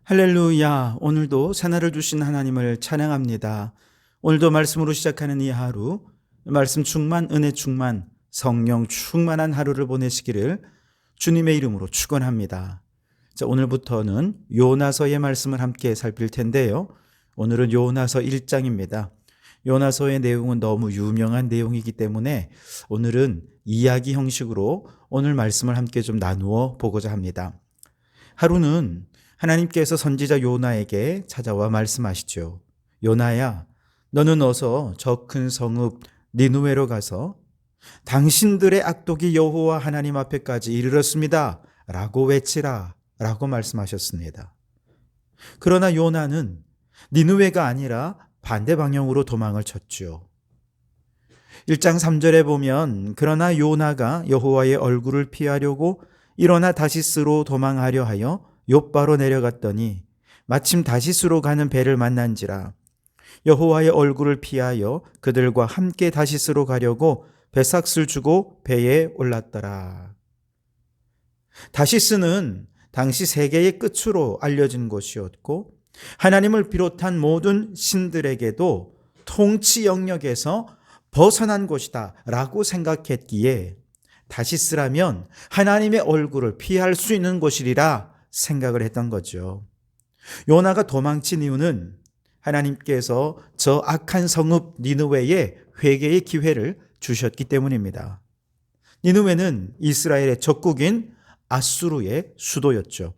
할렐루야. 오늘도 새날을 주신 하나님을 찬양합니다. 오늘도 말씀으로 시작하는 이 하루, 말씀 충만, 은혜 충만, 성령 충만한 하루를 보내시기를 주님의 이름으로 축원합니다. 자, 오늘부터는 요나서의 말씀을 함께 살필 텐데요. 오늘은 요나서 1장입니다. 요나서의 내용은 너무 유명한 내용이기 때문에 오늘은 이야기 형식으로 오늘 말씀을 함께 좀 나누어 보고자 합니다. 하루는 하나님께서 선지자 요나에게 찾아와 말씀하시죠. 요나야, 너는 어서 저 큰 성읍 니느웨로 가서 당신들의 악독이 여호와 하나님 앞에까지 이르렀습니다 라고 외치라 라고 말씀하셨습니다. 그러나 요나는 니느웨가 아니라 반대 방향으로 도망을 쳤죠. 1장 3절에 보면 그러나 요나가 여호와의 얼굴을 피하려고 일어나 다시스로 도망하려 하여 욥바로 내려갔더니 마침 다시스로 가는 배를 만난지라. 여호와의 얼굴을 피하여 그들과 함께 다시스로 가려고 배삭을 주고 배에 올랐더라. 다시스는 당시 세계의 끝으로 알려진 곳이었고 하나님을 비롯한 모든 신들에게도 통치 영역에서 벗어난 곳이다 라고 생각했기에 다시스라면 하나님의 얼굴을 피할 수 있는 곳이리라 생각을 했던 거죠. 요나가 도망친 이유는 하나님께서 저 악한 성읍 니느웨에 회개의 기회를 주셨기 때문입니다. 니느웨는 이스라엘의 적국인 아수르의 수도였죠.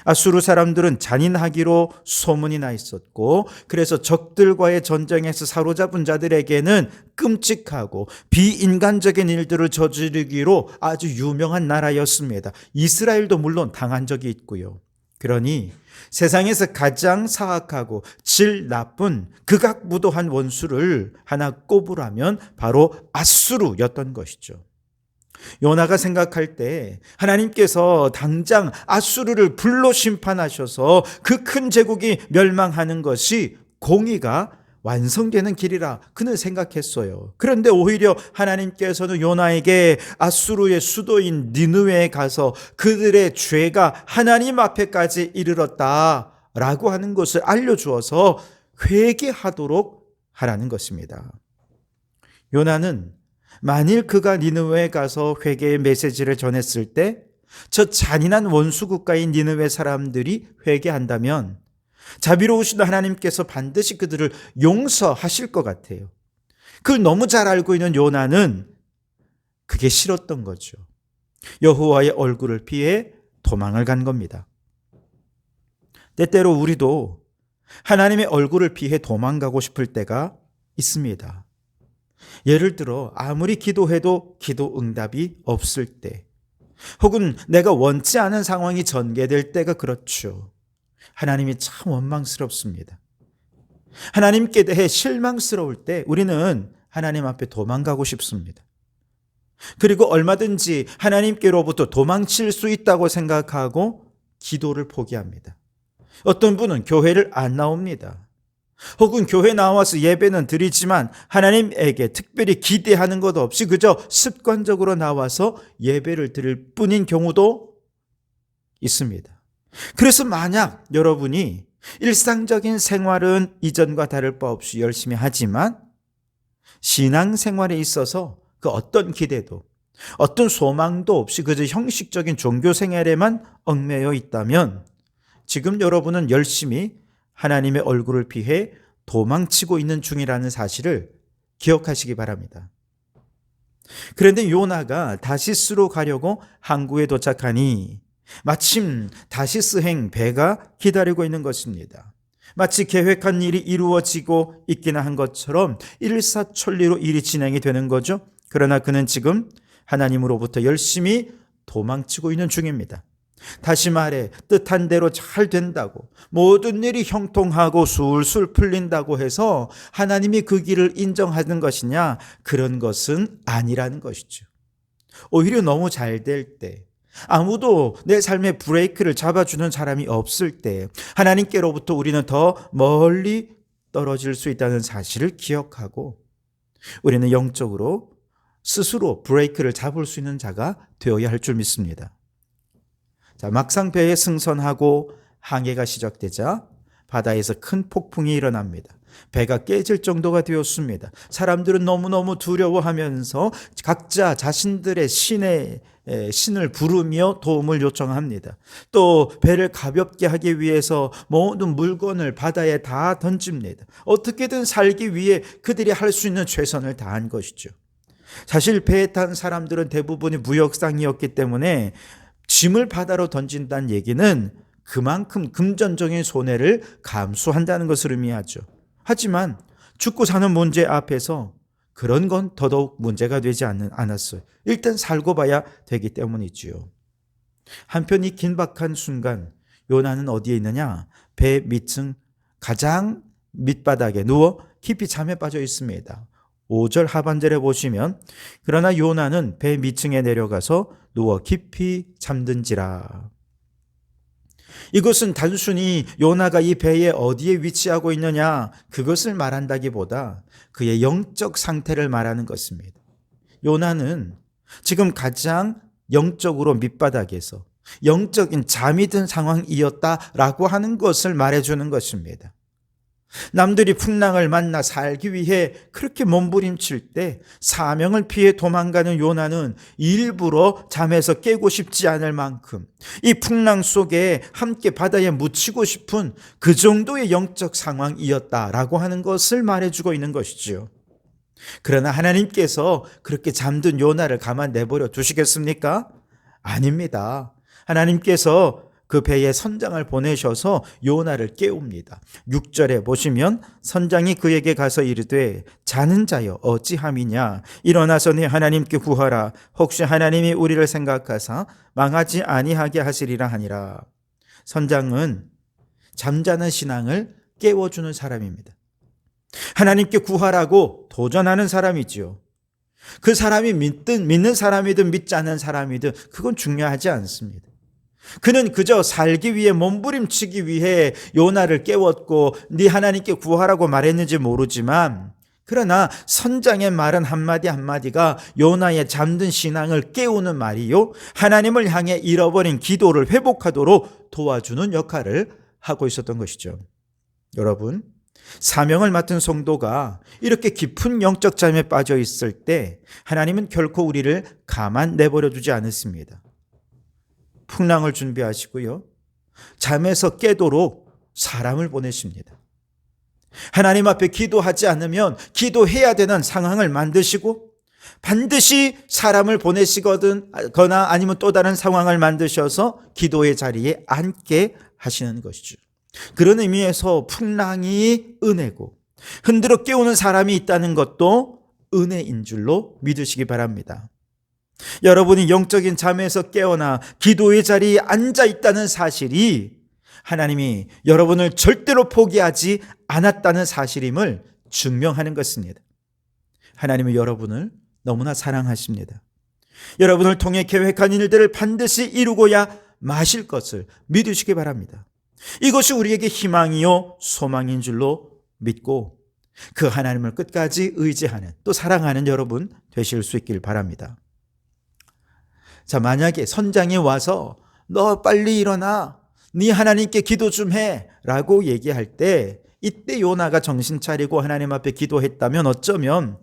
아수르 사람들은 잔인하기로 소문이 나 있었고 그래서 적들과의 전쟁에서 사로잡은 자들에게는 끔찍하고 비인간적인 일들을 저지르기로 아주 유명한 나라였습니다. 이스라엘도 물론 당한 적이 있고요. 그러니 세상에서 가장 사악하고 질 나쁜 극악무도한 원수를 하나 꼽으라면 바로 아수르였던 것이죠. 요나가 생각할 때 하나님께서 당장 아수르를 불로 심판하셔서 그 큰 제국이 멸망하는 것이 공의가 완성되는 길이라 그는 생각했어요. 그런데 오히려 하나님께서는 요나에게 아수르의 수도인 니느웨에 가서 그들의 죄가 하나님 앞에까지 이르렀다라고 하는 것을 알려주어서 회개하도록 하라는 것입니다. 요나는 만일 그가 니느웨에 가서 회개의 메시지를 전했을 때 저 잔인한 원수 국가인 니느웨 사람들이 회개한다면 자비로우신 하나님께서 반드시 그들을 용서하실 것 같아요. 그걸 너무 잘 알고 있는 요나는 그게 싫었던 거죠. 여호와의 얼굴을 피해 도망을 간 겁니다. 때때로 우리도 하나님의 얼굴을 피해 도망가고 싶을 때가 있습니다. 예를 들어 아무리 기도해도 기도 응답이 없을 때, 혹은 내가 원치 않은 상황이 전개될 때가 그렇죠. 하나님이 참 원망스럽습니다. 하나님께 대해 실망스러울 때 우리는 하나님 앞에 도망가고 싶습니다. 그리고 얼마든지 하나님께로부터 도망칠 수 있다고 생각하고 기도를 포기합니다. 어떤 분은 교회를 안 나옵니다. 혹은 교회 나와서 예배는 드리지만 하나님에게 특별히 기대하는 것 없이 그저 습관적으로 나와서 예배를 드릴 뿐인 경우도 있습니다. 그래서 만약 여러분이 일상적인 생활은 이전과 다를 바 없이 열심히 하지만 신앙생활에 있어서 그 어떤 기대도 어떤 소망도 없이 그저 형식적인 종교 생활에만 얽매여 있다면 지금 여러분은 열심히 하나님의 얼굴을 피해 도망치고 있는 중이라는 사실을 기억하시기 바랍니다. 그런데 요나가 다시스로 가려고 항구에 도착하니 마침 다시스행 배가 기다리고 있는 것입니다. 마치 계획한 일이 이루어지고 있기나 한 것처럼 일사천리로 일이 진행이 되는 거죠. 그러나 그는 지금 하나님으로부터 열심히 도망치고 있는 중입니다. 다시 말해 뜻한 대로 잘 된다고 모든 일이 형통하고 술술 풀린다고 해서 하나님이 그 길을 인정하는 것이냐? 그런 것은 아니라는 것이죠. 오히려 너무 잘 될 때, 아무도 내 삶의 브레이크를 잡아주는 사람이 없을 때 하나님께로부터 우리는 더 멀리 떨어질 수 있다는 사실을 기억하고 우리는 영적으로 스스로 브레이크를 잡을 수 있는 자가 되어야 할 줄 믿습니다. 자, 막상 배에 승선하고 항해가 시작되자 바다에서 큰 폭풍이 일어납니다. 배가 깨질 정도가 되었습니다. 사람들은 너무너무 두려워하면서 각자 자신들의 신을 부르며 도움을 요청합니다. 또 배를 가볍게 하기 위해서 모든 물건을 바다에 다 던집니다. 어떻게든 살기 위해 그들이 할 수 있는 최선을 다한 것이죠. 사실 배에 탄 사람들은 대부분이 무역상이었기 때문에 짐을 바다로 던진다는 얘기는 그만큼 금전적인 손해를 감수한다는 것을 의미하죠. 하지만 죽고 사는 문제 앞에서 그런 건 더더욱 문제가 되지 않았어요. 일단 살고 봐야 되기 때문이지요. 한편 이 긴박한 순간 요나는 어디에 있느냐? 배 밑층 가장 밑바닥에 누워 깊이 잠에 빠져 있습니다. 5절 하반절에 보시면 그러나 요나는 배 밑층에 내려가서 누워 깊이 잠든지라. 이것은 단순히 요나가 이 배에 어디에 위치하고 있느냐 그것을 말한다기보다 그의 영적 상태를 말하는 것입니다. 요나는 지금 가장 영적으로 밑바닥에서 영적인 잠이 든 상황이었다라고 하는 것을 말해주는 것입니다. 남들이 풍랑을 만나 살기 위해 그렇게 몸부림칠 때 사명을 피해 도망가는 요나는 일부러 잠에서 깨고 싶지 않을 만큼 이 풍랑 속에 함께 바다에 묻히고 싶은 그 정도의 영적 상황이었다라고 하는 것을 말해주고 있는 것이지요. 그러나 하나님께서 그렇게 잠든 요나를 가만 내버려 두시겠습니까? 아닙니다. 하나님께서 그 배에 선장을 보내셔서 요나를 깨웁니다. 6절에 보시면 선장이 그에게 가서 이르되 자는 자여 어찌함이냐 일어나서 네 하나님께 구하라 혹시 하나님이 우리를 생각하사 망하지 아니하게 하시리라 하니라. 선장은 잠자는 신앙을 깨워주는 사람입니다. 하나님께 구하라고 도전하는 사람이지요. 그 사람이 믿는 사람이든 믿지 않는 사람이든 그건 중요하지 않습니다. 그는 그저 살기 위해 몸부림치기 위해 요나를 깨웠고 네 하나님께 구하라고 말했는지 모르지만 그러나 선장의 말은 한마디 한마디가 요나의 잠든 신앙을 깨우는 말이요 하나님을 향해 잃어버린 기도를 회복하도록 도와주는 역할을 하고 있었던 것이죠. 여러분, 사명을 맡은 성도가 이렇게 깊은 영적 잠에 빠져 있을 때 하나님은 결코 우리를 가만 내버려 두지 않습니다. 풍랑을 준비하시고요. 잠에서 깨도록 사람을 보내십니다. 하나님 앞에 기도하지 않으면 기도해야 되는 상황을 만드시고 반드시 사람을 보내시거나 아니면 또 다른 상황을 만드셔서 기도의 자리에 앉게 하시는 것이죠. 그런 의미에서 풍랑이 은혜고 흔들어 깨우는 사람이 있다는 것도 은혜인 줄로 믿으시기 바랍니다. 여러분이 영적인 잠에서 깨어나 기도의 자리에 앉아 있다는 사실이 하나님이 여러분을 절대로 포기하지 않았다는 사실임을 증명하는 것입니다. 하나님은 여러분을 너무나 사랑하십니다. 여러분을 통해 계획한 일들을 반드시 이루고야 마실 것을 믿으시기 바랍니다. 이것이 우리에게 희망이요 소망인 줄로 믿고 그 하나님을 끝까지 의지하는 또 사랑하는 여러분 되실 수 있길 바랍니다. 자, 만약에 선장이 와서 너 빨리 일어나 네 하나님께 기도 좀 해 라고 얘기할 때 이때 요나가 정신 차리고 하나님 앞에 기도했다면 어쩌면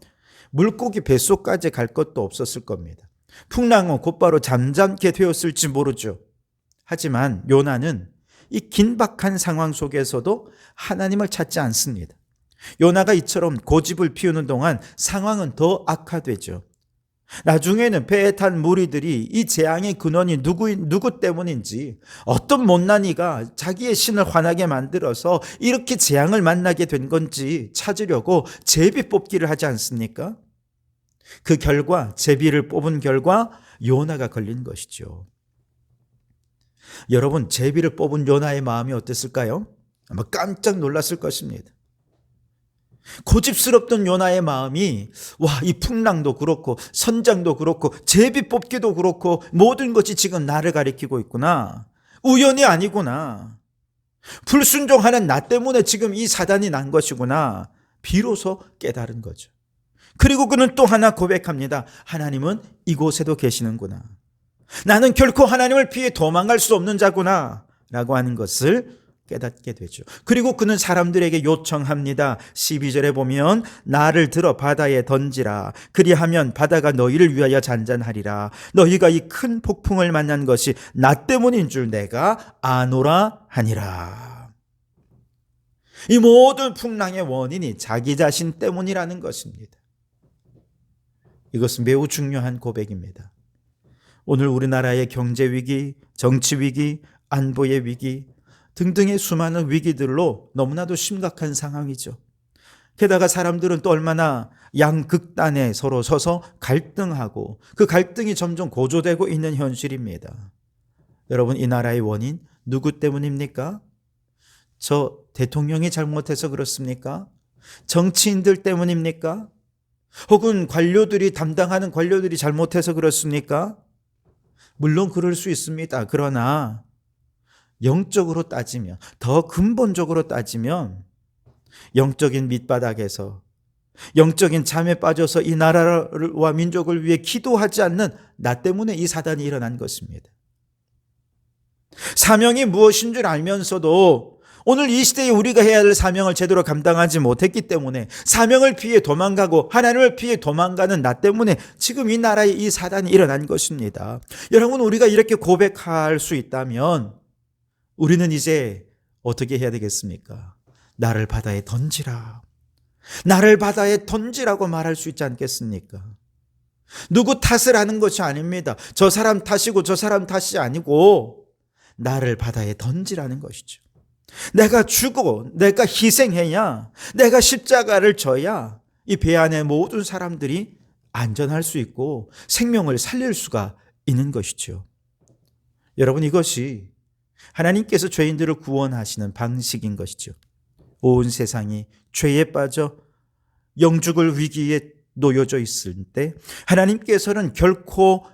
물고기 뱃속까지 갈 것도 없었을 겁니다. 풍랑은 곧바로 잠잠게 되었을지 모르죠. 하지만 요나는 이 긴박한 상황 속에서도 하나님을 찾지 않습니다. 요나가 이처럼 고집을 피우는 동안 상황은 더 악화되죠. 나중에는 배에 탄 무리들이 이 재앙의 근원이 누구 때문인지 어떤 못난이가 자기의 신을 화나게 만들어서 이렇게 재앙을 만나게 된 건지 찾으려고 제비 뽑기를 하지 않습니까? 그 결과 제비를 뽑은 결과 요나가 걸린 것이죠. 여러분, 제비를 뽑은 요나의 마음이 어땠을까요? 아마 깜짝 놀랐을 것입니다. 고집스럽던 요나의 마음이 이 풍랑도 그렇고 선장도 그렇고 제비 뽑기도 그렇고 모든 것이 지금 나를 가리키고 있구나. 우연이 아니구나. 불순종하는 나 때문에 지금 이 사단이 난 것이구나. 비로소 깨달은 거죠. 그리고 그는 또 하나 고백합니다. 하나님은 이곳에도 계시는구나. 나는 결코 하나님을 피해 도망갈 수 없는 자구나 라고 하는 것을 깨닫게 되죠. 그리고 그는 사람들에게 요청합니다. 12절에 보면 나를 들어 바다에 던지라. 그리하면 바다가 너희를 위하여 잔잔하리라. 너희가 이 큰 폭풍을 만난 것이 나 때문인 줄 내가 아노라 하니라. 이 모든 풍랑의 원인이 자기 자신 때문이라는 것입니다. 이것은 매우 중요한 고백입니다. 오늘 우리나라의 경제 위기, 정치 위기, 안보의 위기 등등의 수많은 위기들로 너무나도 심각한 상황이죠. 게다가 사람들은 또 얼마나 양극단에 서로 서서 갈등하고 그 갈등이 점점 고조되고 있는 현실입니다. 여러분, 이 나라의 원인 누구 때문입니까? 저 대통령이 잘못해서 그렇습니까? 정치인들 때문입니까? 혹은 관료들이 담당하는 관료들이 잘못해서 그렇습니까? 물론 그럴 수 있습니다. 그러나 영적으로 따지면, 더 근본적으로 따지면 영적인 밑바닥에서 영적인 잠에 빠져서 이 나라와 민족을 위해 기도하지 않는 나 때문에 이 사단이 일어난 것입니다. 사명이 무엇인 줄 알면서도 오늘 이 시대에 우리가 해야 할 사명을 제대로 감당하지 못했기 때문에 사명을 피해 도망가고 하나님을 피해 도망가는 나 때문에 지금 이 나라에 이 사단이 일어난 것입니다. 여러분, 우리가 이렇게 고백할 수 있다면 우리는 이제 어떻게 해야 되겠습니까? 나를 바다에 던지라. 나를 바다에 던지라고 말할 수 있지 않겠습니까? 누구 탓을 하는 것이 아닙니다. 저 사람 탓이고 저 사람 탓이 아니고 나를 바다에 던지라는 것이죠. 내가 죽고 내가 희생해야, 내가 십자가를 져야 이 배 안에 모든 사람들이 안전할 수 있고 생명을 살릴 수가 있는 것이죠. 여러분, 이것이 하나님께서 죄인들을 구원하시는 방식인 것이죠. 온 세상이 죄에 빠져 영죽을 위기에 놓여져 있을 때 하나님께서는 결코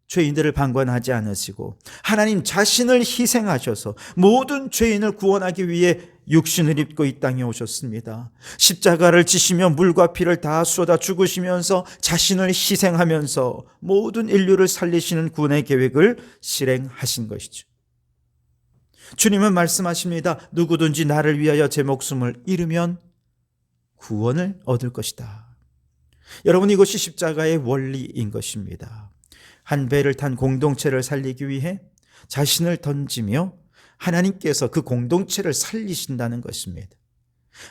죄인들을 방관하지 않으시고 하나님 자신을 희생하셔서 모든 죄인을 구원하기 위해 육신을 입고 이 땅에 오셨습니다. 십자가를 지시며 물과 피를 다 쏟아 죽으시면서 자신을 희생하면서 모든 인류를 살리시는 구원의 계획을 실행하신 것이죠. 주님은 말씀하십니다. 누구든지 나를 위하여 제 목숨을 잃으면 구원을 얻을 것이다. 여러분, 이것이 십자가의 원리인 것입니다. 한 배를 탄 공동체를 살리기 위해 자신을 던지며 하나님께서 그 공동체를 살리신다는 것입니다.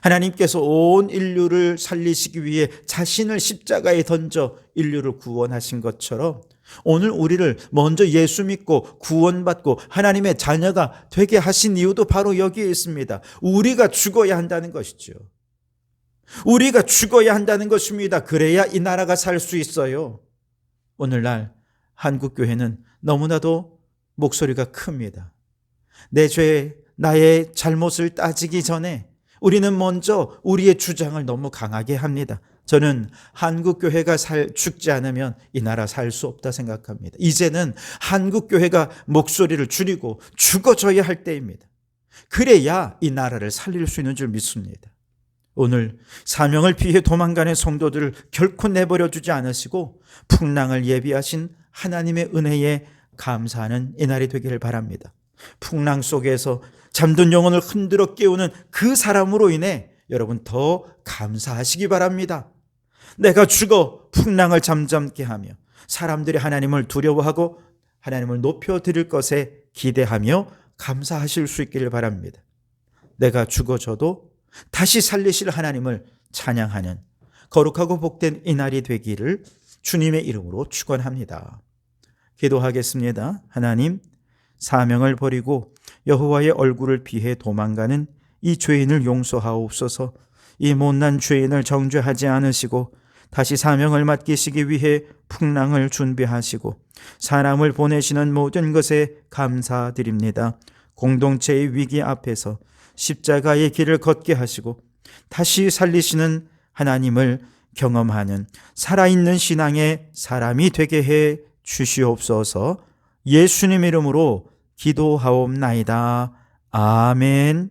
하나님께서 온 인류를 살리시기 위해 자신을 십자가에 던져 인류를 구원하신 것처럼 오늘 우리를 먼저 예수 믿고 구원받고 하나님의 자녀가 되게 하신 이유도 바로 여기에 있습니다. 우리가 죽어야 한다는 것이죠. 우리가 죽어야 한다는 것입니다. 그래야 이 나라가 살 수 있어요. 오늘날 한국교회는 너무나도 목소리가 큽니다. 내 죄, 나의 잘못을 따지기 전에 우리는 먼저 우리의 주장을 너무 강하게 합니다. 저는 한국교회가 죽지 않으면 이 나라 살 수 없다 생각합니다. 이제는 한국교회가 목소리를 줄이고 죽어줘야 할 때입니다. 그래야 이 나라를 살릴 수 있는 줄 믿습니다. 오늘 사명을 피해 도망가는 성도들을 결코 내버려 두지 않으시고 풍랑을 예비하신 하나님의 은혜에 감사하는 이날이 되기를 바랍니다. 풍랑 속에서 잠든 영혼을 흔들어 깨우는 그 사람으로 인해 여러분 더 감사하시기 바랍니다. 내가 죽어 풍랑을 잠잠케 하며 사람들이 하나님을 두려워하고 하나님을 높여드릴 것에 기대하며 감사하실 수 있기를 바랍니다. 내가 죽어져도 다시 살리실 하나님을 찬양하는 거룩하고 복된 이날이 되기를 주님의 이름으로 축원합니다. 기도하겠습니다. 하나님, 사명을 버리고 여호와의 얼굴을 피해 도망가는 이 죄인을 용서하옵소서. 이 못난 죄인을 정죄하지 않으시고 다시 사명을 맡기시기 위해 풍랑을 준비하시고 사람을 보내시는 모든 것에 감사드립니다. 공동체의 위기 앞에서 십자가의 길을 걷게 하시고 다시 살리시는 하나님을 경험하는 살아있는 신앙의 사람이 되게 해 주시옵소서. 예수님 이름으로 기도하옵나이다. 아멘.